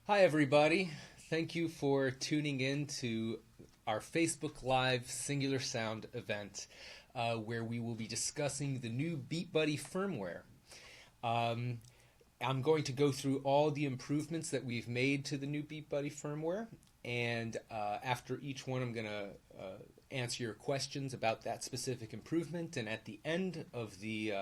Hi everybody, thank you for tuning in to our Facebook Live Singular Sound event where we will be discussing the new BeatBuddy firmware. I'm going to go through all the improvements that we've made to the new BeatBuddy firmware, and after each one I'm going to answer your questions about that specific improvement, and at the end of the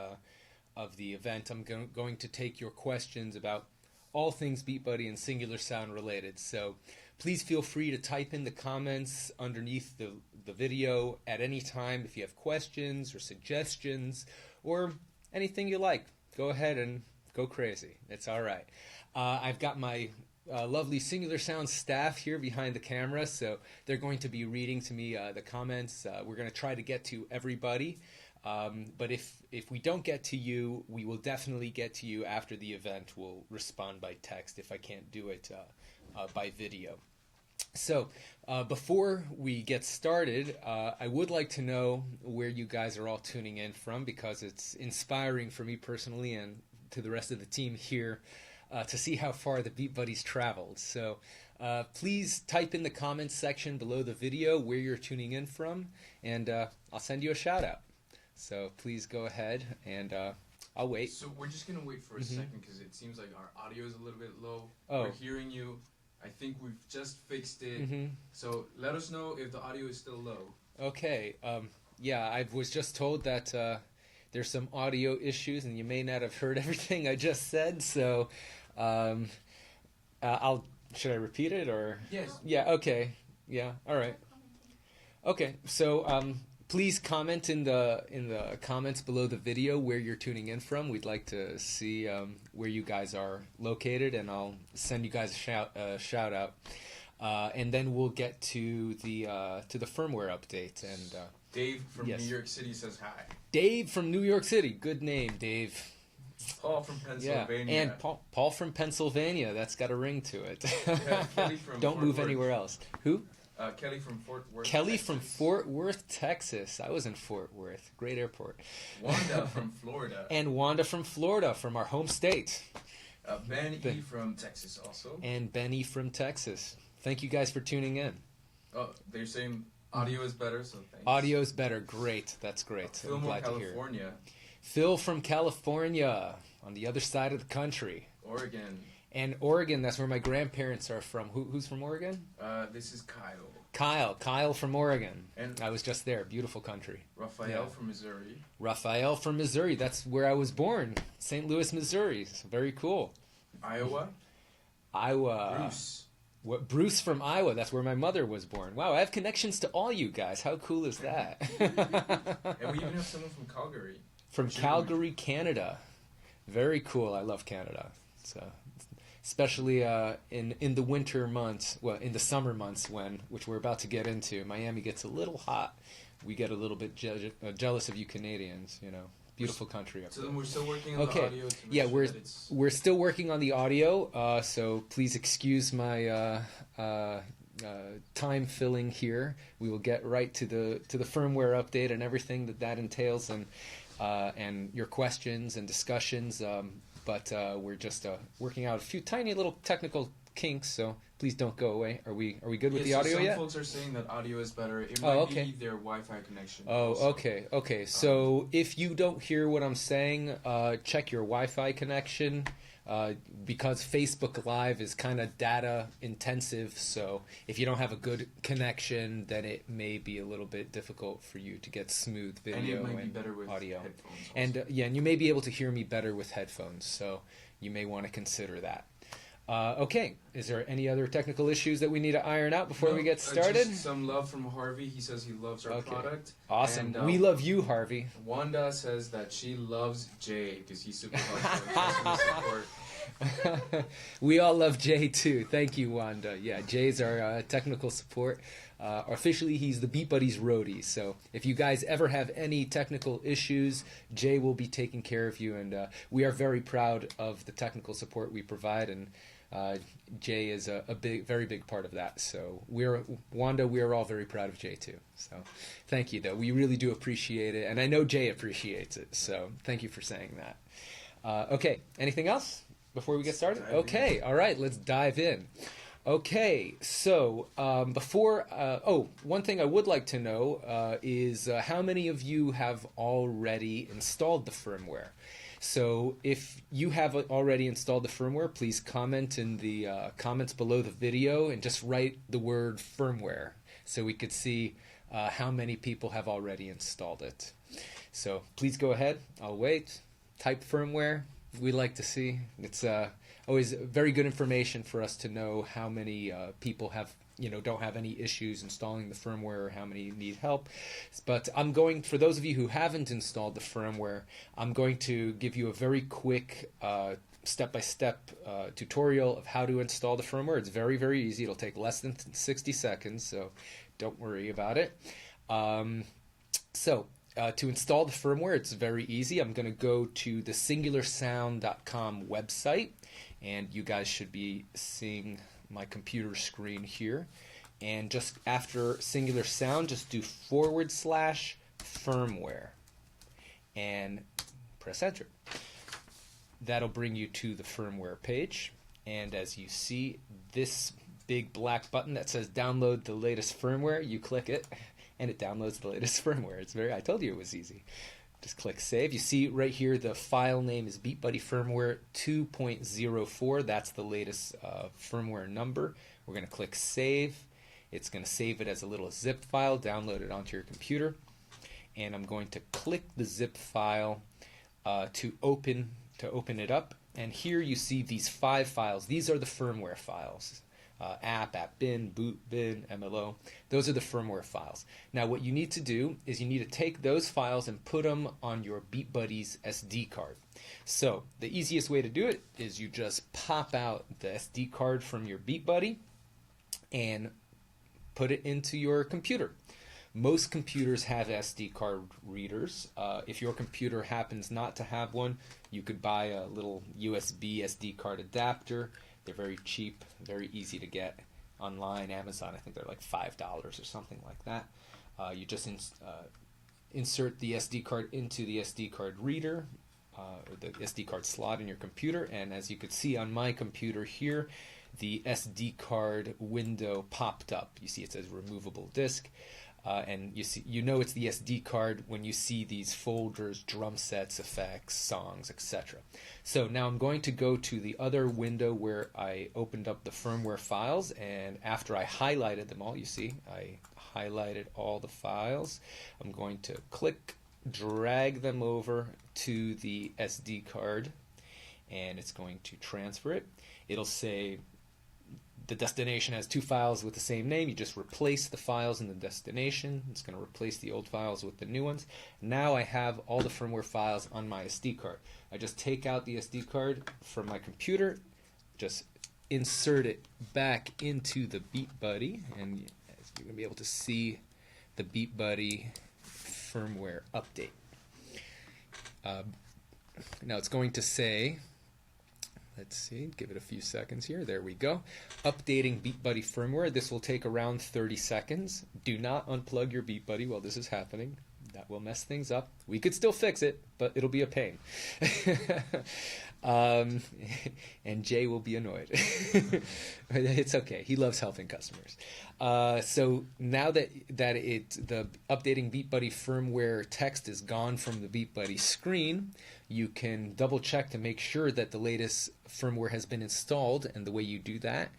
event I'm going to take your questions about all things BeatBuddy and Singular Sound related. So please feel free to type in the comments underneath the video at any time if you have questions or suggestions or anything you like. Go ahead and go crazy. It's all right. I've got my lovely Singular Sound staff here behind the camera, so they're going to be reading to me the comments. We're going to try to get to everybody. But if we don't get to you, we will definitely get to you after the event. We'll respond by text if I can't do it by video. So before we get started, I would like to know where you guys are all tuning in from, because it's inspiring for me personally and to the rest of the team here to see how far the BeatBuddies traveled. So please type in the comments section below the video where you're tuning in from, and I'll send you a shout out. So please go ahead, and I'll wait. So we're just going to wait for a second because it seems like our audio is a little bit low. Oh. We're hearing you. I think we've just fixed it. So let us know if the audio is still low. Okay. Yeah, I was just told that there's some audio issues, and you may not have heard everything I just said. So should I repeat it, or? Yes. Yeah, okay. Yeah, all right. Okay, so please comment in the comments below the video where you're tuning in from. We'd like to see where you guys are located, and I'll send you guys a shout out. And then we'll get to the firmware update. And Dave from yes. New York City says hi. Dave from New York City. Good name, Dave. Paul from Pennsylvania. Yeah, and Paul from Pennsylvania. That's got a ring to it. Yeah, Kelly from Don't Fort move Worth. anywhere else. Who? Kelly from Fort Worth. Kelly Texas. from Fort Worth, Texas. I was in Fort Worth. Great airport. Wanda from Florida. And Wanda from Florida, from our home state. Ben E. from Texas also. And Benny from Texas. Thank you guys for tuning in. Oh, they're saying audio is better, so thanks. Audio's better. Great. That's great. Phil I'm from glad to hear. California. Phil from California, on the other side of the country. Oregon. And Oregon, that's where my grandparents are from. Who's from Oregon? This is Kyle. Kyle from Oregon. And I was just there. Beautiful country. Raphael from Missouri. Raphael from Missouri. That's where I was born. St. Louis, Missouri. So very cool. Iowa. Bruce. Bruce from Iowa. That's where my mother was born. Wow, I have connections to all you guys. How cool is that? And we even have someone from Calgary. From Calgary, Canada. Very cool. I love Canada. So, especially in the winter months, well, in the summer months, which we're about to get into, Miami gets a little hot. We get a little bit jealous of you Canadians, you know. Beautiful country up So there. then we're still working on the audio to make yeah, sure that it's... we're still working on the audio, so please excuse my time filling here. We will get right to the firmware update and everything that entails, and your questions and discussions. But we're just working out a few tiny little technical kinks, so please don't go away. Are we good with the audio some yet? Some folks are saying that audio is better. It might be their Wi-Fi connection. Oh, also. okay. So if you don't hear what I'm saying, check your Wi-Fi connection. Because Facebook Live is kind of data intensive, so if you don't have a good connection, then it may be a little bit difficult for you to get smooth video and it might be better with audio. Headphones also. And and you may be able to hear me better with headphones, so you may want to consider that. Okay, is there any other technical issues that we need to iron out before we get started? Just some love from Harvey. He says he loves our product. Awesome. And, we love you, Harvey. Wanda says that she loves Jay because he's super helpful. We all love Jay too. Thank you, Wanda. Yeah, Jay's our technical support. Officially, he's the BeatBuddies roadie. So if you guys ever have any technical issues, Jay will be taking care of you. And we are very proud of the technical support we provide. And Jay is a very big part of that. So Wanda, we are all very proud of Jay too. So thank you, though. We really do appreciate it. And I know Jay appreciates it. So thank you for saying that. Okay, anything else? before we get started? Dive Okay, all right, let's dive in. Okay, so one thing I would like to know is how many of you have already installed the firmware? So if you have already installed the firmware, please comment in the comments below the video and just write the word firmware so we could see how many people have already installed it. So please go ahead. I'll wait. Type firmware. We like to see. It's always very good information for us to know how many people have, don't have any issues installing the firmware or how many need help. But for those of you who haven't installed the firmware, I'm going to give you a very quick step-by-step tutorial of how to install the firmware. It's very, very easy. It'll take less than 60 seconds, so don't worry about it. To install the firmware, it's very easy. I'm going to go to the singularsound.com website, and you guys should be seeing my computer screen here. And just after Singular Sound, just do /firmware and press enter. That'll bring you to the firmware page. And as you see, this big black button that says download the latest firmware, you click it and it downloads the latest firmware. I told you it was easy. Just click save. You see right here the file name is BeatBuddy Firmware 2.04. That's the latest firmware number. We're going to click save. It's going to save it as a little zip file, download it onto your computer. And I'm going to click the zip file to open it up. And here you see these 5 files. These are the firmware files. App bin, boot bin, MLO. Those are the firmware files. Now what you need to do is you need to take those files and put them on your BeatBuddy's SD card. So the easiest way to do it is you just pop out the SD card from your BeatBuddy and put it into your computer. Most computers have SD card readers. If your computer happens not to have one, you could buy a little USB SD card adapter. They're very cheap, very easy to get online. Amazon, I think they're like $5 or something like that. You just insert the SD card into the SD card reader, or the SD card slot in your computer, and as you could see on my computer here, the SD card window popped up. You see it says removable disk. And it's the SD card when you see these folders, drum sets, effects, songs, etc. So now I'm going to go to the other window where I opened up the firmware files, and after I highlighted them all, you see I highlighted all the files. I'm going to drag them over to the SD card, and it's going to transfer it. It'll say the destination has 2 files with the same name. You just replace the files in the destination. It's going to replace the old files with the new ones. Now I have all the firmware files on my SD card. I just take out the SD card from my computer, just insert it back into the BeatBuddy, and you're going to be able to see the BeatBuddy firmware update. Now it's going to say, let's see, give it a few seconds here. There we go. Updating BeatBuddy firmware. This will take around 30 seconds. Do not unplug your BeatBuddy while this is happening. That will mess things up. We could still fix it, but it'll be a pain. And Jay will be annoyed. It's okay. He loves helping customers. So now that the updating BeatBuddy firmware text is gone from the BeatBuddy screen, you can double check to make sure that the latest firmware has been installed. And the way you do that,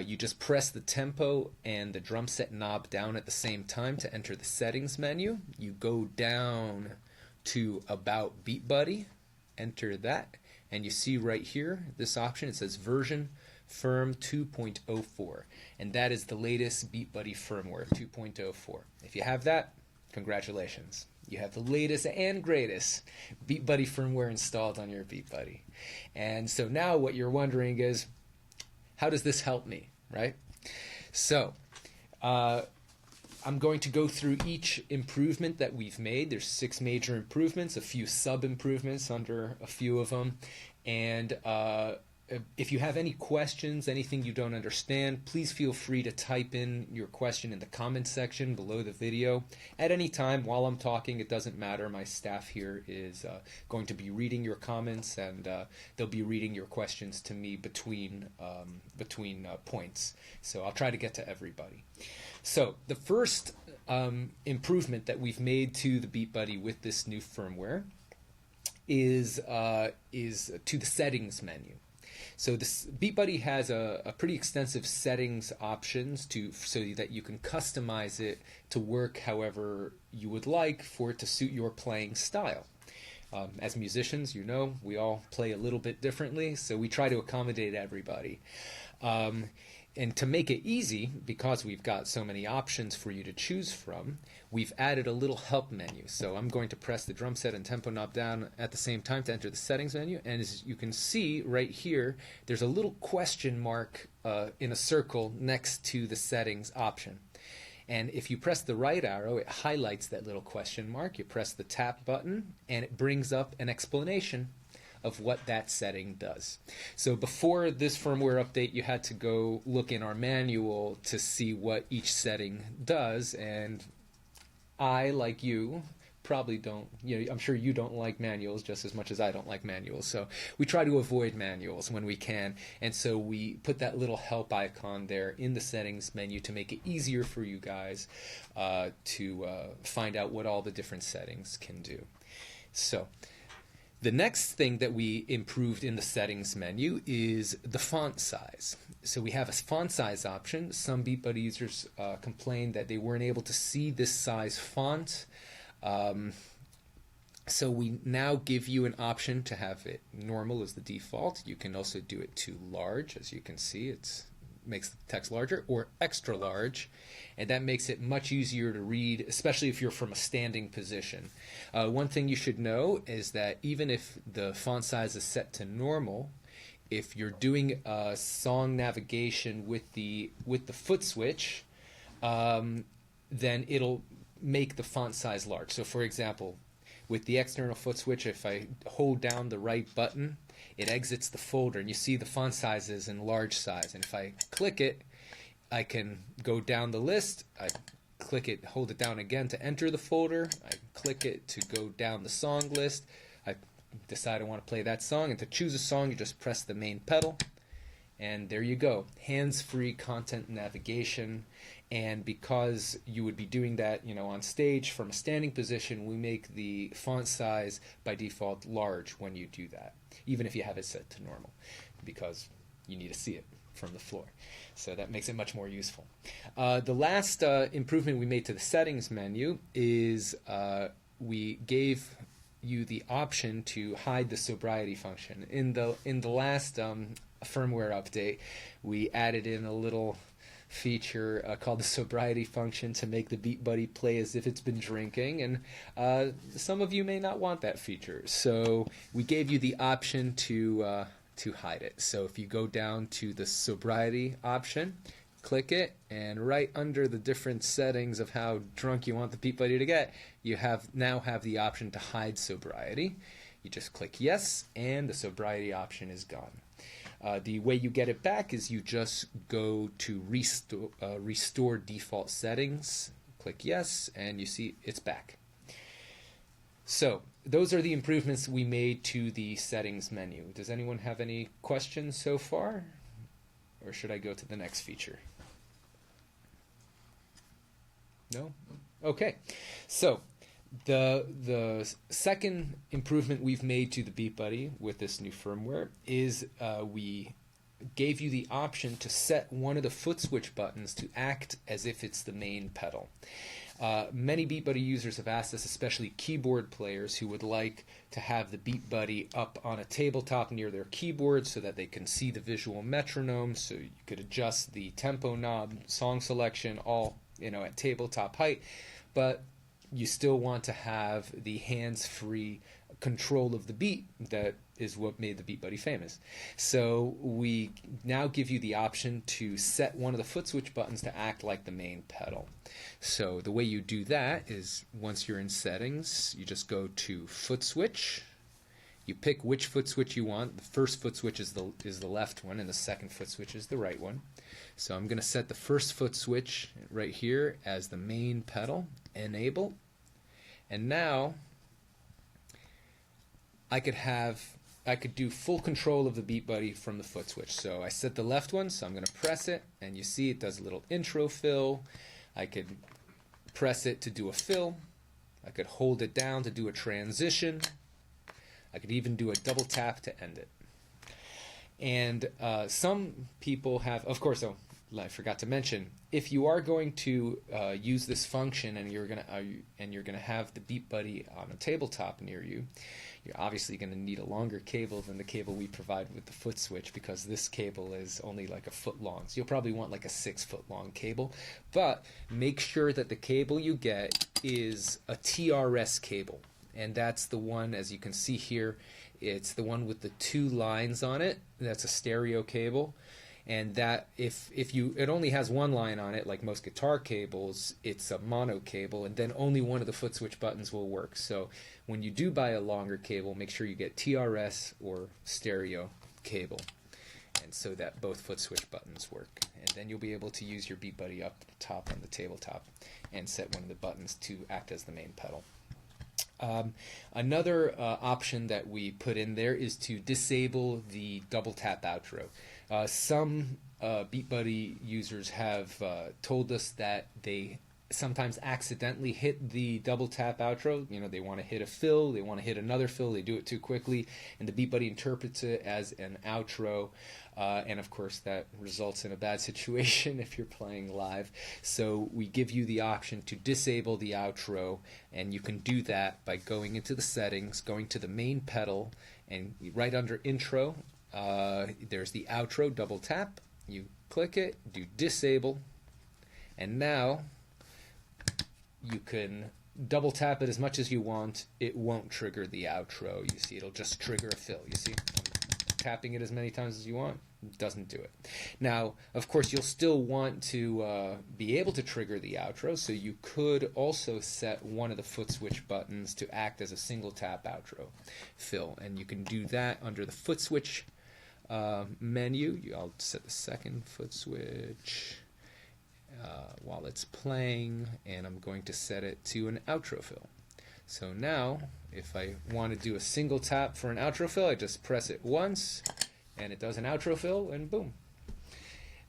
you just press the tempo and the drum set knob down at the same time to enter the settings menu. You go down to About BeatBuddy, enter that, and you see right here this option. It says version firm 2.04, and that is the latest BeatBuddy firmware 2.04. If you have that, congratulations. You have the latest and greatest BeatBuddy firmware installed on your BeatBuddy. And so now what you're wondering is, how does this help me, right? So I'm going to go through each improvement that we've made. There's 6 major improvements, a few sub-improvements under a few of them, and if you have any questions, anything you don't understand, please feel free to type in your question in the comment section below the video. At any time while I'm talking, it doesn't matter. My staff here is going to be reading your comments, and they'll be reading your questions to me between points. So I'll try to get to everybody. So the first improvement that we've made to the BeatBuddy with this new firmware is to the settings menu. So this BeatBuddy has a pretty extensive settings options so that you can customize it to work however you would like for it to suit your playing style. As musicians, you know, we all play a little bit differently, so we try to accommodate everybody. And to make it easy, because we've got so many options for you to choose from, we've added a little help menu. So I'm going to press the drum set and tempo knob down at the same time to enter the settings menu. And as you can see right here, there's a little question mark in a circle next to the settings option. And if you press the right arrow, it highlights that little question mark. You press the tap button, and it brings up an explanation of what that setting does. So before this firmware update, you had to go look in our manual to see what each setting does, and I, like you, probably don't, I'm sure you don't like manuals just as much as I don't like manuals. So we try to avoid manuals when we can, and so we put that little help icon there in the settings menu to make it easier for you guys to find out what all the different settings can do. So the next thing that we improved in the settings menu is the font size. So we have a font size option. Some BeatBuddy users complained that they weren't able to see this size font. So we now give you an option to have it normal as the default. You can also do it to large. As you can see, it makes the text larger, or extra large, and that makes it much easier to read, especially if you're from a standing position. One thing you should know is that even if the font size is set to normal, if you're doing song navigation with the Footswitch, then it'll make the font size large. So for example, with the external Footswitch, if I hold down the right button, it exits the folder, and you see the font size is in large size. And if I click it, I can go down the list. I click it, hold it down again to enter the folder. I click it to go down the song list. I decide I want to play that song, and to choose a song, you just press the main pedal, and there you go. Hands-free content navigation. And because you would be doing that, on stage from a standing position, we make the font size by default large when you do that, even if you have it set to normal, because you need to see it from the floor. So that makes it much more useful. The last improvement we made to the settings menu is we gave you the option to hide the sobriety function. In the last firmware update, we added in a little feature called the sobriety function to make the BeatBuddy play as if it's been drinking, and some of you may not want that feature, so we gave you the option to hide it. So if you go down to the sobriety option, click it, and right under the different settings of how drunk you want the BeatBuddy to get, you now have the option to hide sobriety. You just click yes, and the sobriety option is gone. The way you get it back is you just go to restore default settings, click yes, and you see it's back. So those are the improvements we made to the settings menu. Does anyone have any questions so far? Or should I go to the next feature? No? Okay. So the second improvement we've made to the BeatBuddy with this new firmware is we gave you the option to set one of the Footswitch buttons to act as if it's the main pedal. Many BeatBuddy users have asked us, especially keyboard players who would like to have the BeatBuddy up on a tabletop near their keyboard so that they can see the visual metronome, so you could adjust the tempo knob, song selection, all at tabletop height, but you still want to have the hands-free control of the beat that is what made the BeatBuddy famous. So we now give you the option to set one of the Footswitch buttons to act like the main pedal. So the way you do that is once you're in settings, you just go to Footswitch, You pick which foot switch you want. The first foot switch is the left one, and the second foot switch is the right one. So I'm going to set the first foot switch right here as the main pedal, enable. And now I could do full control of the BeatBuddy from the foot switch. So I set the left one, so I'm going to press it, and you see it does a little intro fill. I could press it to do a fill. I could hold it down to do a transition. I could even do a double tap to end it. And some people have, of course, oh, I forgot to mention, if you are going to use this function and you're gonna have the BeatBuddy on a tabletop near you, you're obviously going to need a longer cable than the cable we provide with the foot switch, because this cable is only like a foot long. So you'll probably want like a 6 foot long cable. But make sure that the cable you get is a TRS cable. And that's the one, as you can see here, it's the one with the 2 lines on it. That's a stereo cable. And that it only has 1 line on it, like most guitar cables, it's a mono cable, and then only one of the foot switch buttons will work. So when you do buy a longer cable, make sure you get TRS or stereo cable, and so that both foot switch buttons work. And then you'll be able to use your BeatBuddy up top on the tabletop and set one of the buttons to act as the main pedal. Another option that we put in there is to disable the double tap outro. Some BeatBuddy users have told us that they sometimes accidentally hit the double tap outro. You know, they want to hit a fill, they want to hit another fill, they do it too quickly, and the BeatBuddy interprets it as an outro. And of course that results in a bad situation if you're playing live. So we give you the option to disable the outro, and you can do that by going into the settings, going to the main pedal, and right under intro, there's the outro, double tap. You click it, do disable, and now you can double tap it as much as you want. It won't trigger the outro. You see, it'll just trigger a fill. You see, tapping it as many times as you want, doesn't do it. Now, of course, you'll still want to be able to trigger the outro, so you could also set one of the foot switch buttons to act as a single tap outro fill, and you can do that under the foot switch menu. I'll set the second foot switch while it's playing, and I'm going to set it to an outro fill. So now, if I want to do a single tap for an outro fill, I just press it once, and it does an outro fill, and boom.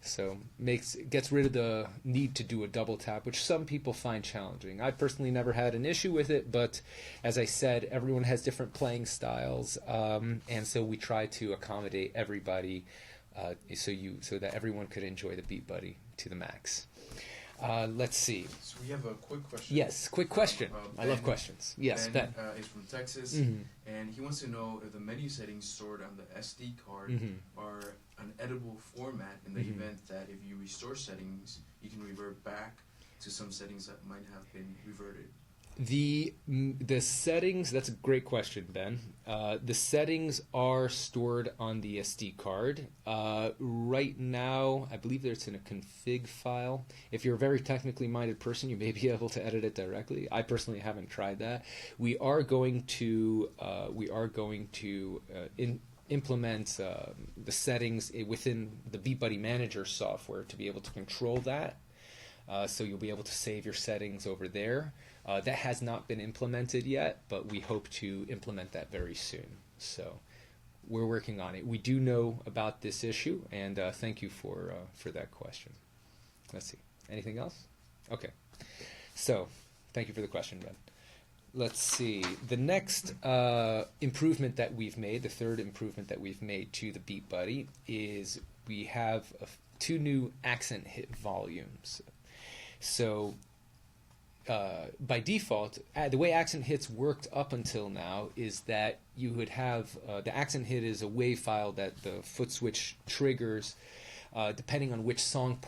So gets rid of the need to do a double tap, which some people find challenging. I personally never had an issue with it, but as I said, everyone has different playing styles, and so we try to accommodate everybody so that everyone could enjoy the BeatBuddy to the max. Let's see. So we have a quick question. Yes, quick question. I love questions. Yes, Ben. Is from Texas, and he wants to know if the menu settings stored on the SD card are an editable format in the event that if you restore settings, you can revert back to some settings that might have been reverted. The settings, that's a great question, Ben. The settings are stored on the SD card. Right now, I believe there's in a config file. If you're a very technically minded person, you may be able to edit it directly. I personally haven't tried that. We are going to implement the settings within the BeatBuddy Manager software to be able to control that. So you'll be able to save your settings over there. That has not been implemented yet, but we hope to implement that very soon. So we're working on it. We do know about this issue, and thank you for that question. Let's see. Anything else? Okay. So thank you for the question, Ben. Let's see. The next improvement that we've made, the third improvement that we've made to the BeatBuddy, is we have 2 new accent hit volumes. So by default, the way accent hits worked up until now is that you would have the accent hit is a WAV file that the foot switch triggers depending on which song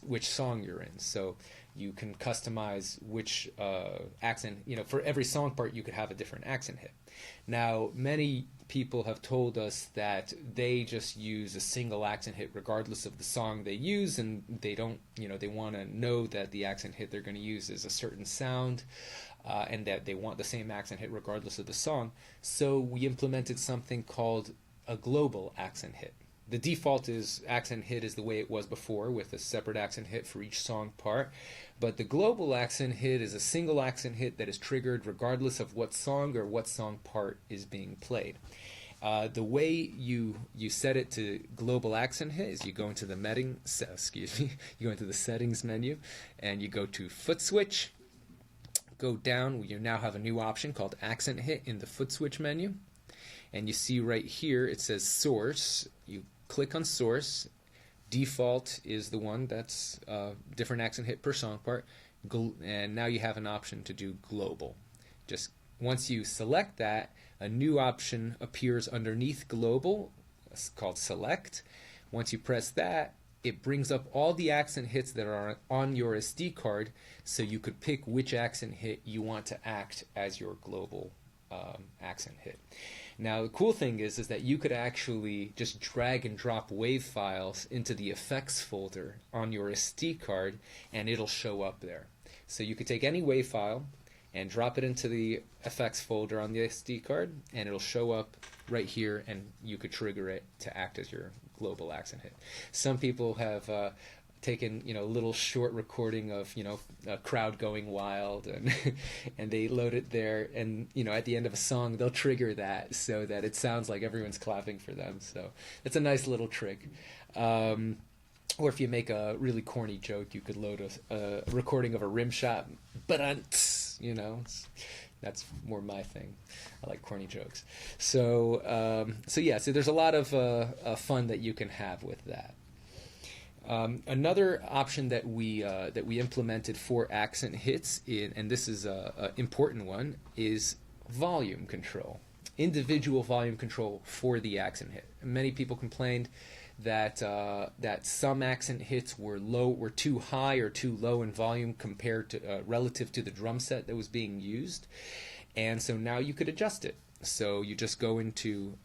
which song you're in. So you can customize which accent, for every song part you could have a different accent hit. Now, many people have told us that they just use a single accent hit regardless of the song they use, and they don't, they want to know that the accent hit they're going to use is a certain sound. and that they want the same accent hit regardless of the song. So we implemented something called a global accent hit. The default is accent hit is the way it was before, with a separate accent hit for each song part. But the global accent hit is a single accent hit that is triggered regardless of what song or what song part is being played. The way you set it to global accent hit is you go into the you go into the settings menu, and you go to Footswitch. Go down. You now have a new option called accent hit in the Footswitch menu, and you see right here it says source. You click on source. Default is the one that's different accent hit per song part, and now you have an option to do global. Just once you select that, a new option appears underneath global. It's called select. Once you press that, it brings up all the accent hits that are on your SD card, so you could pick which accent hit you want to act as your global accent hit. Now, the cool thing is that you could actually just drag and drop WAV files into the effects folder on your SD card, and it'll show up there. So you could take any WAV file and drop it into the effects folder on the SD card, and it'll show up right here, and you could trigger it to act as your global accent hit. Some people have taken a little short recording of a crowd going wild, and and they load it there, and at the end of a song they'll trigger that so that it sounds like everyone's clapping for them. So it's a nice little trick. Or if you make a really corny joke, you could load a recording of a rim shot, but that's more my thing. I like corny jokes. So so there's a lot of fun that you can have with that. Another option that we implemented for accent hits, and this is an important one, is volume control, individual volume control for the accent hit. Many people complained that some accent hits were too high or too low in volume compared to relative to the drum set that was being used, and so now you could adjust it. So you just go into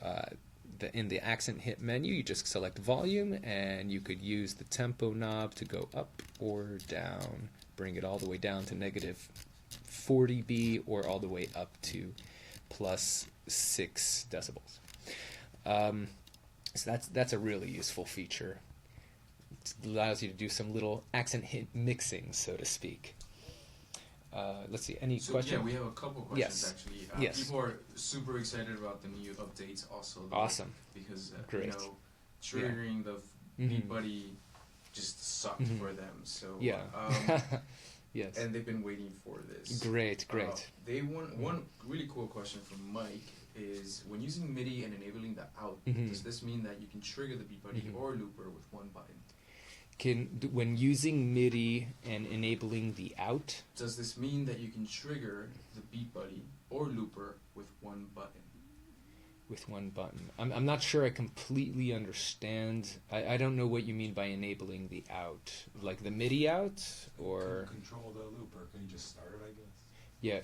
in the accent hit menu, you just select volume, and you could use the tempo knob to go up or down, bring it all the way down to negative 40 B or all the way up to plus 6 decibels. So that's a really useful feature. It allows you to do some little accent hit mixing, so to speak. Let's see, any questions? Yeah, we have a couple questions actually. Yes. People are super excited about the new updates also. Awesome. Because Great. triggering the BeatBuddy just sucked for them. So yeah. Yes. And they've been waiting for this. Great. They want one really cool question from Mike is, when using MIDI and enabling the out, does this mean that you can trigger the BeatBuddy or looper with one button? When using MIDI and enabling the out, does this mean that you can trigger the BeatBuddy or looper with one button? With one button. I'm not sure I completely understand. I don't know what you mean by enabling the out. Like the MIDI out, or control the looper. Can you just start it, I guess? Yeah.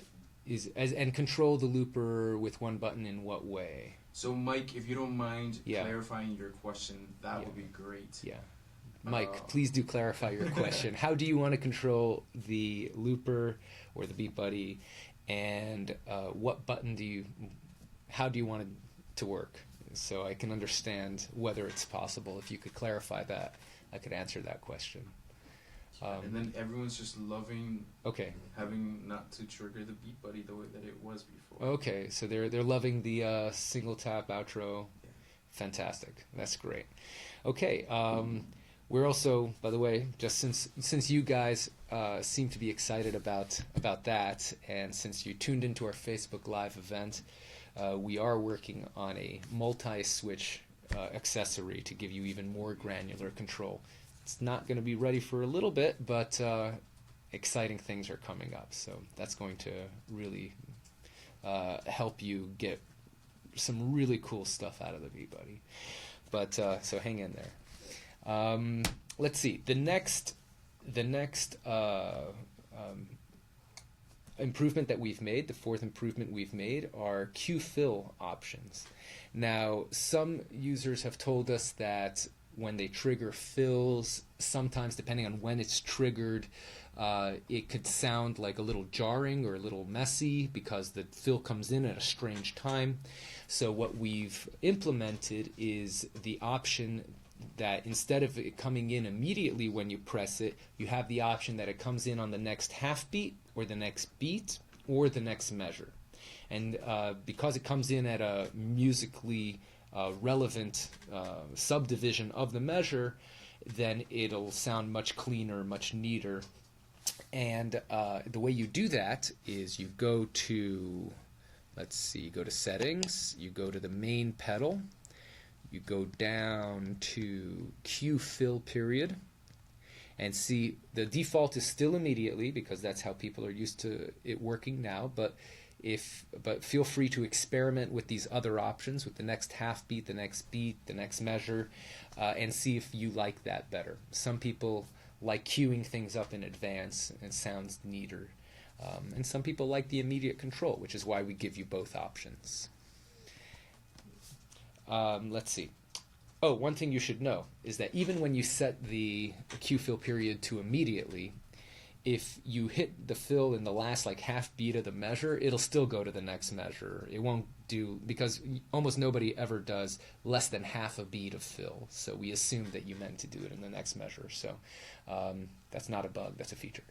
And control the looper with one button in what way? So Mike, if you don't mind clarifying your question, that would be great. Yeah. Mike, please do clarify your question. How do you want to control the looper or the BeatBuddy, and what button how do you want it to work? So I can understand whether it's possible. If you could clarify that, I could answer that question. And then everyone's just loving having not to trigger the BeatBuddy the way that it was before. Okay, so they're loving the single tap outro. Yeah. Fantastic. That's great. Okay. We're also, by the way, just since you guys seem to be excited about that, and since you tuned into our Facebook Live event, we are working on a multi-switch accessory to give you even more granular control. It's not going to be ready for a little bit, but exciting things are coming up. So that's going to really help you get some really cool stuff out of the BeatBuddy. But so hang in there. Let's see. The next improvement that we've made, the fourth improvement we've made, are Q-fill options. Now, some users have told us that when they trigger fills, sometimes depending on when it's triggered, it could sound like a little jarring or a little messy because the fill comes in at a strange time. So what we've implemented is the option that instead of it coming in immediately when you press it, you have the option that it comes in on the next half beat or the next beat or the next measure. And because it comes in at a musically relevant subdivision of the measure, then it'll sound much cleaner, much neater. And the way you do that is you go to, let's see, go to settings, you go to the main pedal, you go down to Q fill period, and see the default is still immediately because that's how people are used to it working now, but feel free to experiment with these other options, with the next half beat, the next measure, and see if you like that better. Some people like queuing things up in advance and it sounds neater, and some people like the immediate control, which is why we give you both options. Let's see. Oh, one thing you should know is that even when you set the Q fill period to immediately, if you hit the fill in the last like half beat of the measure, it'll still go to the next measure. It won't do, because almost nobody ever does less than half a beat of fill. So we assume that you meant to do it in the next measure. So that's not a bug, that's a feature.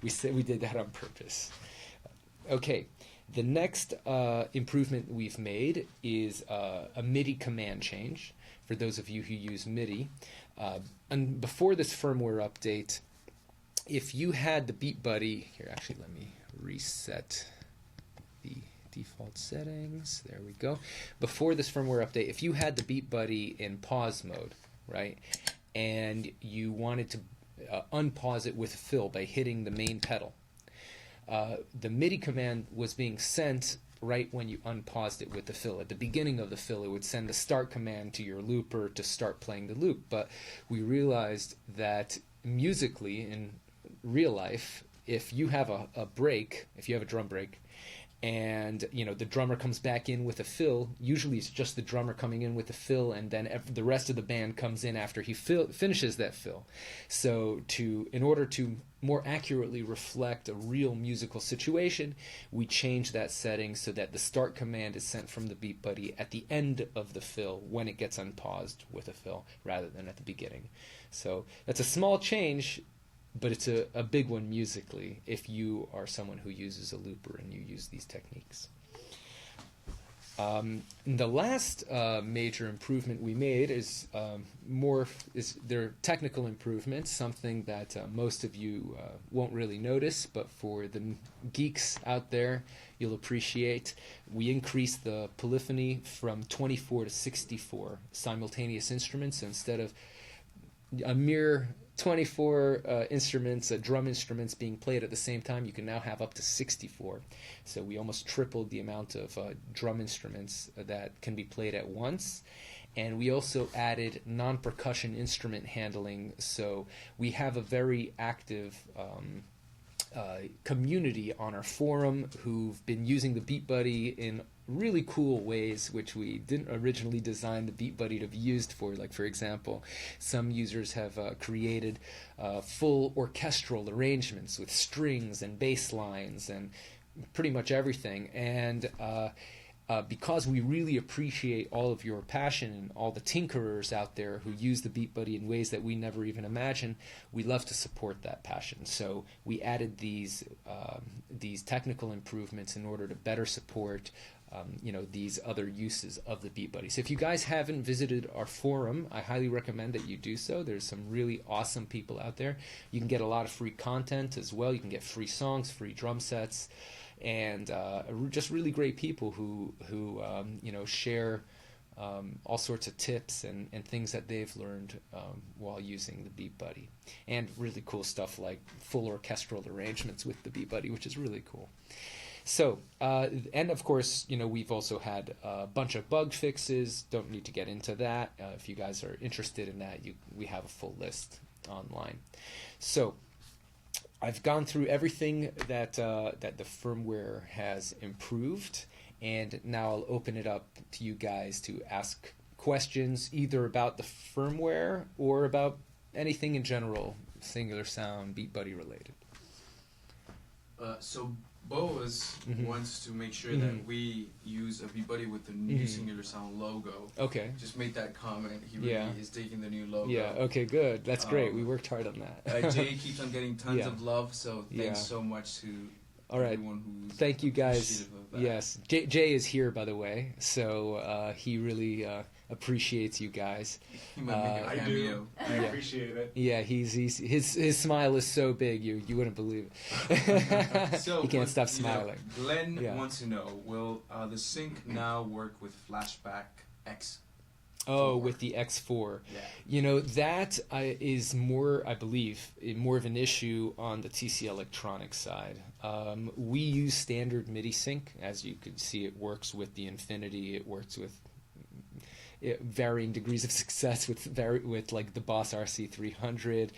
we did that on purpose. Okay, the next improvement we've made is a MIDI command change for those of you who use MIDI. And before this firmware update, if you had the BeatBuddy, here actually let me reset the default settings, there we go. Before this firmware update, if you had the BeatBuddy in pause mode, right, and you wanted to unpause it with fill by hitting the main pedal, the MIDI command was being sent right when you unpaused it with the fill. At the beginning of the fill, it would send the start command to your looper to start playing the loop, but we realized that musically in real life, if you have a break, if you have a drum break, and the drummer comes back in with a fill, usually it's just the drummer coming in with the fill, and then the rest of the band comes in after he finishes that fill. So in order to more accurately reflect a real musical situation, we change that setting so that the start command is sent from the BeatBuddy at the end of the fill when it gets unpaused with a fill rather than at the beginning. So that's a small change, but it's a big one musically if you are someone who uses a looper and you use these techniques. The last major improvement we made is their technical improvements, something that most of you won't really notice, but for the geeks out there, you'll appreciate. We increased the polyphony from 24 to 64 simultaneous instruments. So instead of a mere 24 instruments, drum instruments being played at the same time, you can now have up to 64. So we almost tripled the amount of drum instruments that can be played at once. And we also added non-percussion instrument handling. So we have a very active community on our forum who've been using the BeatBuddy in really cool ways, which we didn't originally design the BeatBuddy to be used for. Like, for example, some users have created full orchestral arrangements with strings and bass lines and pretty much everything. And because we really appreciate all of your passion and all the tinkerers out there who use the BeatBuddy in ways that we never even imagined, we love to support that passion. So we added these technical improvements in order to better support these other uses of the BeatBuddy. So if you guys haven't visited our forum, I highly recommend that you do so. There's some really awesome people out there. You can get a lot of free content as well. You can get free songs, free drum sets, and just really great people who share all sorts of tips and things that they've learned while using the BeatBuddy, and really cool stuff like full orchestral arrangements with the BeatBuddy, which is really cool. So, and of course, we've also had a bunch of bug fixes. Don't need to get into that. If you guys are interested in that, we have a full list online. So, I've gone through everything that the firmware has improved, and now I'll open it up to you guys to ask questions either about the firmware or about anything in general, Singular Sound, BeatBuddy related. So Boaz wants to make sure that we use a BeatBuddy with the new Singular Sound logo. Okay. Just made that comment. He really is taking the new logo. Yeah, okay, good. That's great. We worked hard on that. Jay keeps on getting tons of love, so thanks so much to all right. everyone who's Thank you guys. appreciative of that. Yes. Jay is here, by the way, so he really appreciates you guys. He might make a I cameo. do. I appreciate it. Yeah, his smile is so big you wouldn't believe it. So he can't stop smiling. Glenn wants to know, will the sync now work with Flashback X? Oh, with the X4. Yeah. You know, that is more, I believe, more of an issue on the TC Electronics side. We use standard MIDI sync. As you can see, it works with the Infinity. It works with varying degrees of success with like the Boss RC300.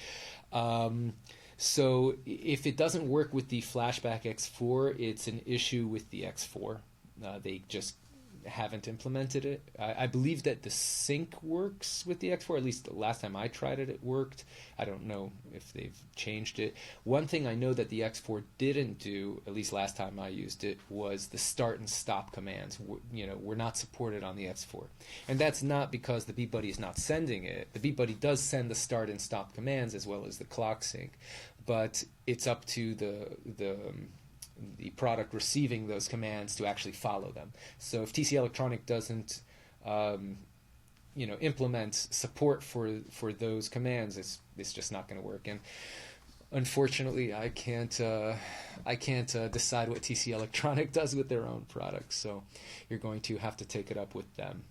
So if it doesn't work with the Flashback X4, it's an issue with the X4. They just haven't implemented it. I believe that the sync works with the X4. At least the last time I tried it, it worked. I don't know if they've changed it. One thing I know that the X4 didn't do, at least last time I used it, was the start and stop commands. Were not supported on the X4. And that's not because the BeatBuddy is not sending it. The BeatBuddy does send the start and stop commands as well as the clock sync. But it's up to the product receiving those commands to actually follow them. So if TC Electronic doesn't, implement support for those commands, it's just not going to work. And unfortunately, I can't decide what TC Electronic does with their own products. So you're going to have to take it up with them.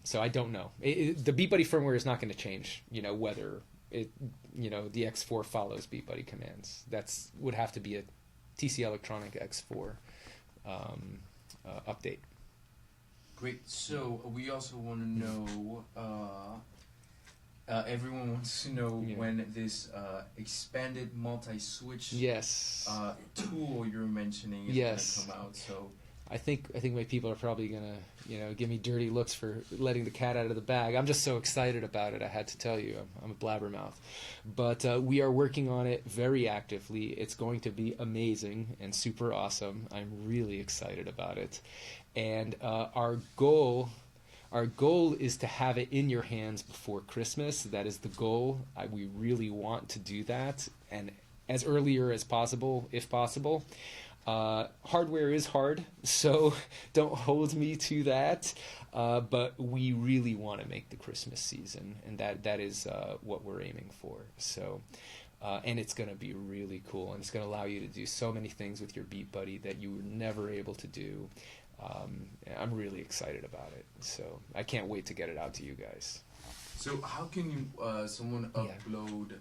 So I don't know. The BeatBuddy firmware is not going to change. Whether the X4 follows BeatBuddy commands. Would have to be a TC Electronic X4 update. Great. So we also want to know, everyone wants to know when this expanded multi-switch tool you're mentioning is going to come out. So I think my people are probably gonna give me dirty looks for letting the cat out of the bag. I'm just so excited about it. I had to tell you, I'm a blabbermouth. But we are working on it very actively. It's going to be amazing and super awesome. I'm really excited about it. And our goal is to have it in your hands before Christmas. That is the goal. We really want to do that, and as earlier as possible, if possible. Hardware is hard, so don't hold me to that. But we really want to make the Christmas season, and that is what we're aiming for. So, and it's going to be really cool, and it's going to allow you to do so many things with your BeatBuddy that you were never able to do. I'm really excited about it, so I can't wait to get it out to you guys. So how can you someone upload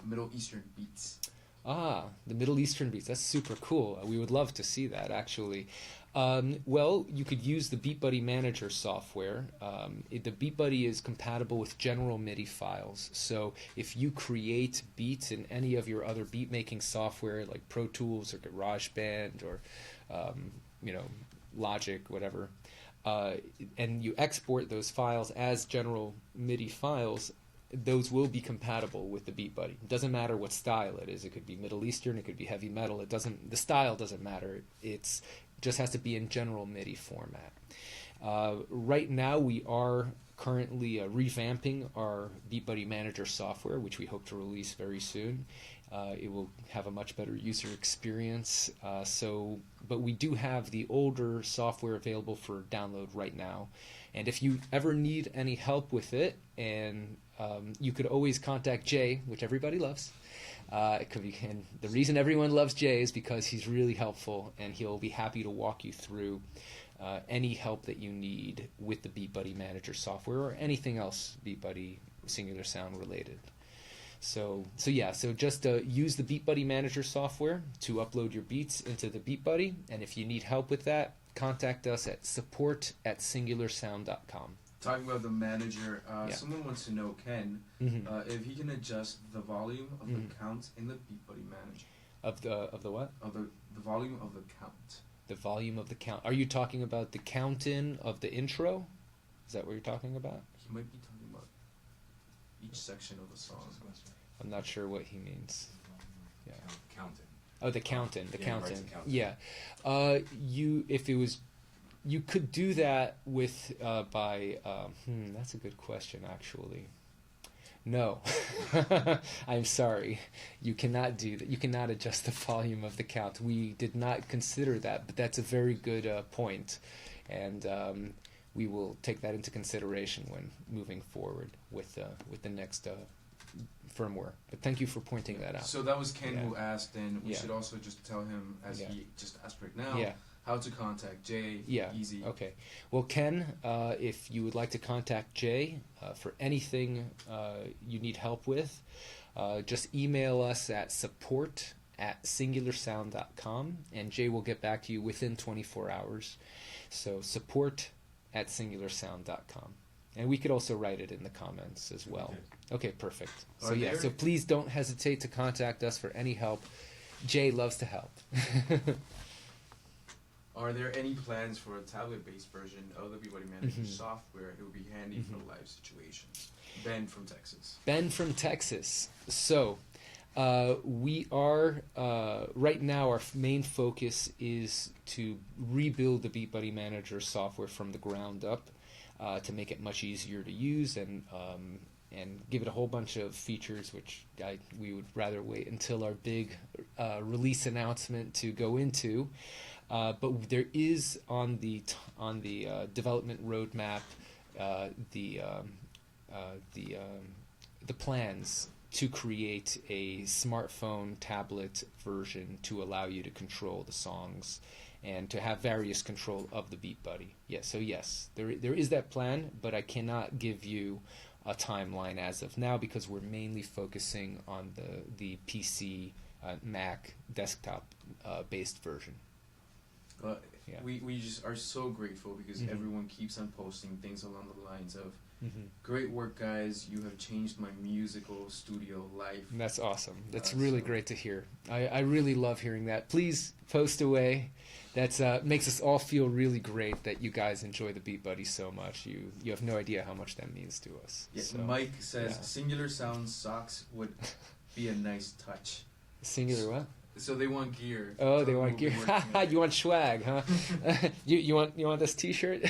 Middle Eastern beats? The Middle Eastern beats. That's super cool. We would love to see that, actually. Well, you could use the BeatBuddy Manager software. The BeatBuddy is compatible with general Midi files. So if you create beats in any of your other beat-making software, like Pro Tools or GarageBand or, Logic, whatever, and you export those files as general MIDI files, those will be compatible with the BeatBuddy. It doesn't matter what style it is. It could be Middle Eastern, it could be heavy metal. The style doesn't matter. It's just has to be in general MIDI format. Right now we are currently revamping our BeatBuddy Manager software, which we hope to release very soon. It will have a much better user experience. But we do have the older software available for download right now. And if you ever need any help with it, and you could always contact Jay, which everybody loves. And the reason everyone loves Jay is because he's really helpful, and he'll be happy to walk you through any help that you need with the BeatBuddy Manager software or anything else BeatBuddy Singular Sound related. So just use the BeatBuddy Manager software to upload your beats into the BeatBuddy, and if you need help with that, contact us at support@singularsound.com. Talking about the manager, someone wants to know, Ken, if he can adjust the volume of the count in the BeatBuddy Manager. Of the what? Of the volume of the count. The volume of the count. Are you talking about the count-in of the intro? Is that what you're talking about? He might be talking about each section of the song. I'm not sure what he means. Yeah. Counting. Oh, the counting. The Yeah, counting. right, the counting. Yeah. You could do that with by. That's a good question, actually. No, I'm sorry. You cannot do that. You cannot adjust the volume of the count. We did not consider that, but that's a very good point, and we will take that into consideration when moving forward with the next firmware. But thank you for pointing that out. So that was Ken Yeah. who asked, and we Yeah. should also just tell him, as Yeah. he just asked right now, Yeah. how to contact Jay. Yeah. Easy. Okay. Well, Ken, if you would like to contact Jay for anything you need help with, just email us at support@singularsound.com, and Jay will get back to you within 24 hours. So support@singularsound.com. And we could also write it in the comments as well. Okay, perfect. So Are yeah, there- so please don't hesitate to contact us for any help. Jay loves to help. Are there any plans for a tablet-based version of the BeatBuddy Manager Mhm. software? It would be handy for live situations. Ben from Texas. Ben from Texas. So, we are, right now, our main focus is to rebuild the BeatBuddy Manager software from the ground up to make it much easier to use and give it a whole bunch of features, which we would rather wait until our big release announcement to go into. But there is on the development roadmap the plans to create a smartphone tablet version to allow you to control the songs and to have various control of the BeatBuddy. Yes, so yes, there is that plan, but I cannot give you a timeline as of now because we're mainly focusing on the PC, Mac, desktop based version. Yeah. We just are so grateful because Mhm. everyone keeps on posting things along the lines of, Mm-hmm. great work, guys. You have changed my musical studio life. That's awesome. That's really So- great to hear. I really love hearing that. Please post away. That's makes us all feel really great that you guys enjoy the BeatBuddy so much. You have no idea how much that means to us. Yeah, So, Mike says yeah. Singular Sound socks would be a nice touch. Singular what? So they want gear. Oh, So they we'll want be gear. working on it. You want swag, huh? you want this T-shirt?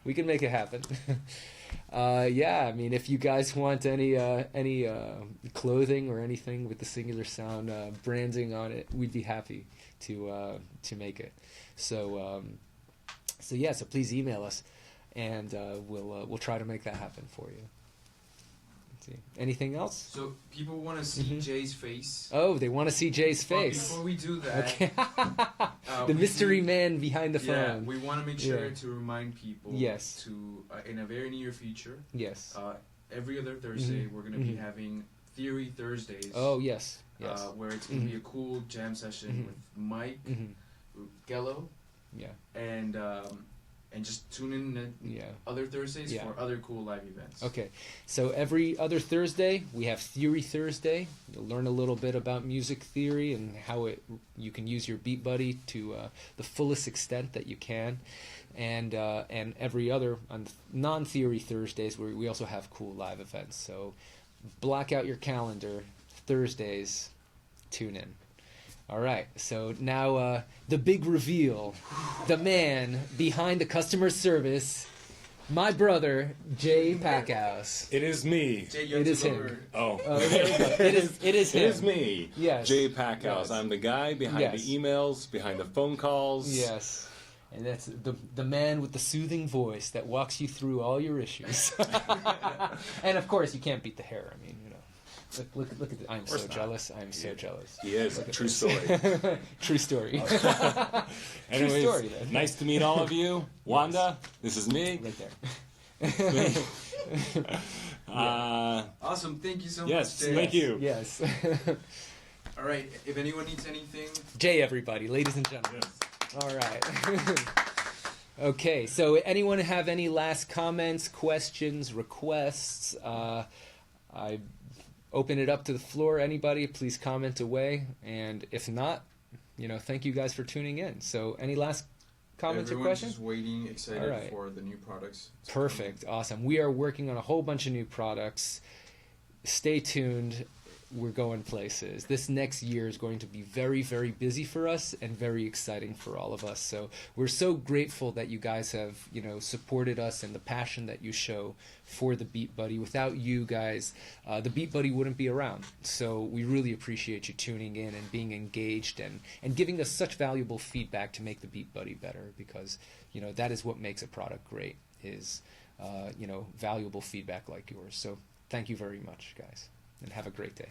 We can make it happen. Yeah, I mean, if you guys want any clothing or anything with the Singular Sound branding on it, we'd be happy to make it. So yeah, so please email us, and we'll try to make that happen for you. Let's see. Anything else? So people want to see Mhm. Jay's face. Oh, they want to see Jay's But face. before we do that, Okay. we The mystery do- man behind the Yeah, phone. we want to make sure Yeah. to remind people Yes. to in a very near future, Yes. every other Thursday Mhm. we're going to be Mhm. having Theory Thursdays. Oh, yes. Yes. Where it's going to be Mhm. a cool jam session Mhm. with Mike, Hmm. Gello, Yeah. and just tune in at Yeah. other Thursdays Yeah. for other cool live events. Okay. So every other Thursday, we have Theory Thursday. You'll learn a little bit about music theory and how you can use your BeatBuddy to the fullest extent that you can. And every other on non-Theory Thursdays, we also have cool live events. So block out your calendar. Thursdays, tune in. All right, so now the big reveal, the man behind the customer service, my brother, Jay Packouz. It is me. Jay, It is took him. over. Oh. There we go. It is It him. is me. Yes. Jay Packouz. Yes. I'm the guy behind Yes. the emails, behind the phone calls. Yes. And that's the man with the soothing voice that walks you through all your issues. And of course, you can't beat the hair. I mean, you know. Look at the, I'm so not. jealous. I'm so jealous. He is. Look at True this. story. True story. Anyways, story, then. nice to meet all of you. Wanda, this is me. Right there. Awesome. Thank you so Yes, much, Jay. thank you. Yes. All right. If anyone needs anything, Jay, everybody, ladies and gentlemen. All right. Okay, so anyone have any last comments, questions, requests? I open it up to the floor. Anybody, please comment away. And if not, thank you guys for tuning in. So any last comments or Everyone's questions? just waiting, excited All right. for the new products. to Perfect. Awesome. We are working on a whole bunch of new products. Stay tuned. We're going places. This next year is going to be very, very busy for us and very exciting for all of us. So we're so grateful that you guys have, supported us and the passion that you show for the BeatBuddy. Without you guys, the BeatBuddy wouldn't be around. So we really appreciate you tuning in and being engaged and giving us such valuable feedback to make the BeatBuddy better, because, that is what makes a product great, is, valuable feedback like yours. So thank you very much, guys, and have a great day.